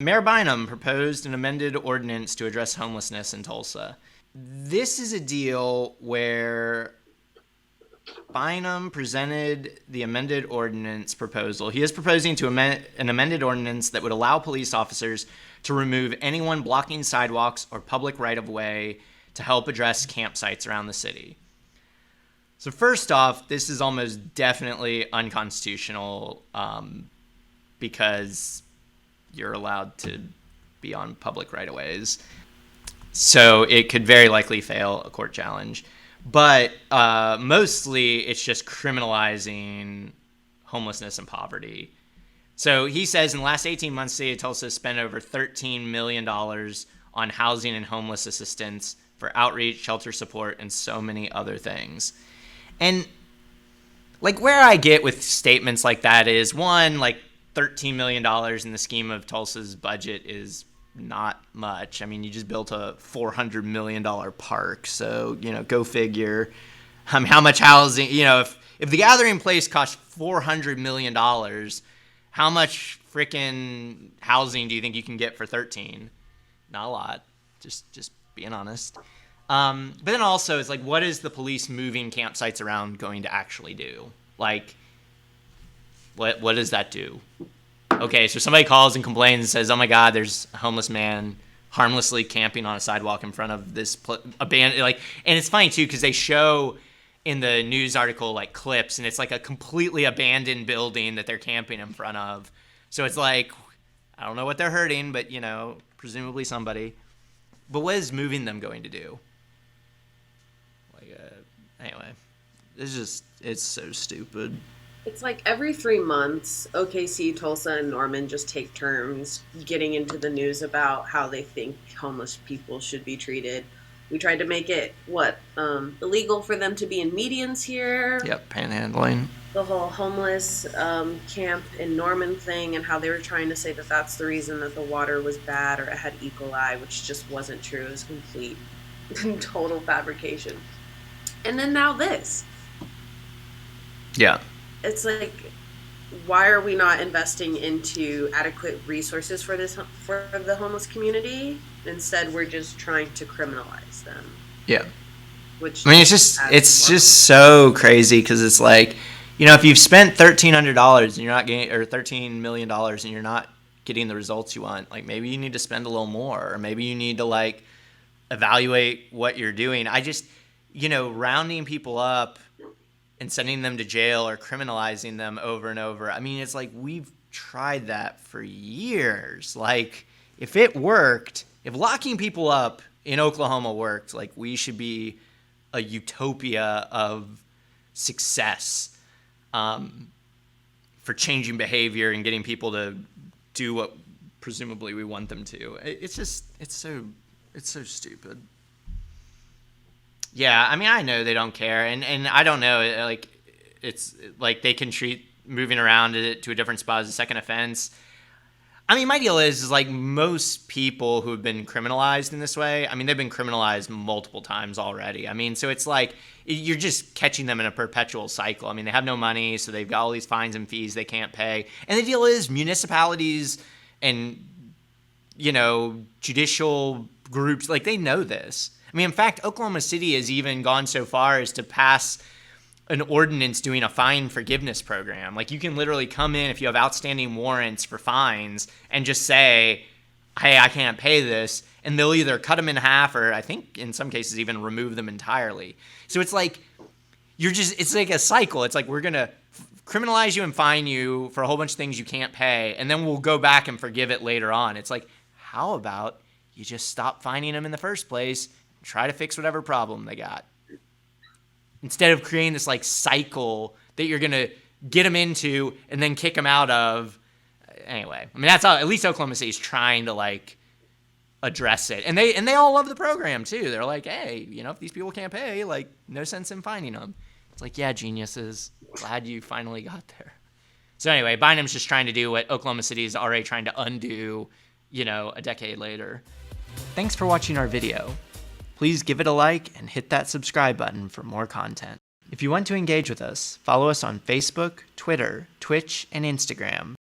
Mayor Bynum proposed an amended ordinance to address homelessness in Tulsa. This is a deal where Bynum presented the amended ordinance proposal. He is proposing to amend an amended ordinance that would allow police officers to remove anyone blocking sidewalks or public right-of-way to help address campsites around the city. So first off, this is almost definitely unconstitutional because you're allowed to be on public right-of-ways. So it could very likely fail a court challenge. But mostly it's just criminalizing homelessness and poverty. So he says in the last 18 months, the city of Tulsa spent over $13 million on housing and homeless assistance for outreach, shelter support, and so many other things. And like where I get with statements like that is, one, like $13 million in the scheme of Tulsa's budget is not much. I mean, you just built a $400 million park. So, go figure. How much housing, if the Gathering Place cost $400 million, how much freaking housing do you think you can get for 13? Not a lot. Just being honest. But then also it's like, what is the police moving campsites around going to actually do? Like, what does that do? Okay, so somebody calls and complains and says, oh my God, there's a homeless man harmlessly camping on a sidewalk in front of this abandoned, and it's funny too, because they show in the news article like clips, and it's like a completely abandoned building that they're camping in front of. So it's like, I don't know what they're hurting, but presumably somebody. But what is moving them going to do? Anyway, it's so stupid. It's like every 3 months, OKC, Tulsa, and Norman just take turns getting into the news about how they think homeless people should be treated. We tried to make it, illegal for them to be in medians here. Yep, panhandling. The whole homeless camp in Norman thing, and how they were trying to say that that's the reason that the water was bad or it had E. coli, which just wasn't true. It was complete and total fabrication. And then now this. Yeah. It's like, why are we not investing into adequate resources for the homeless community? Instead, we're just trying to criminalize them. Yeah. Which I mean, it's just so crazy because it's like, if you've spent $1,300 and you're not getting, or $13 million and you're not getting the results you want, like maybe you need to spend a little more, or maybe you need to evaluate what you're doing. I just, rounding people up and sending them to jail or criminalizing them over and over. I mean, it's like we've tried that for years. Like, if it worked, if locking people up in Oklahoma worked, like we should be a utopia of success for changing behavior and getting people to do what presumably we want them to. It's so stupid. Yeah, I mean, I know they don't care, and I don't know, it's like they can treat moving around to a different spot as a second offense. I mean, my deal is like most people who have been criminalized in this way, I mean, they've been criminalized multiple times already. I mean, so it's like you're just catching them in a perpetual cycle. I mean, they have no money, so they've got all these fines and fees they can't pay. And the deal is municipalities and, judicial groups, they know this. I mean, in fact, Oklahoma City has even gone so far as to pass an ordinance doing a fine forgiveness program. Like, you can literally come in if you have outstanding warrants for fines and just say, hey, I can't pay this, and they'll either cut them in half or I think in some cases even remove them entirely. So it's like it's like a cycle. It's like we're going to criminalize you and fine you for a whole bunch of things you can't pay, and then we'll go back and forgive it later on. It's like, how about you just stop fining them in the first place? Try to fix whatever problem they got, instead of creating this cycle that you're going to get them into and then kick them out of. Anyway, I mean, that's all, at least Oklahoma City's trying to address it. And they all love the program too. They're like, hey, if these people can't pay, no sense in fining them. It's like, yeah, geniuses. Glad you finally got there. So anyway, Bynum's just trying to do what Oklahoma City is already trying to undo, a decade later. Thanks for watching our video. Please give it a like and hit that subscribe button for more content. If you want to engage with us, follow us on Facebook, Twitter, Twitch, and Instagram.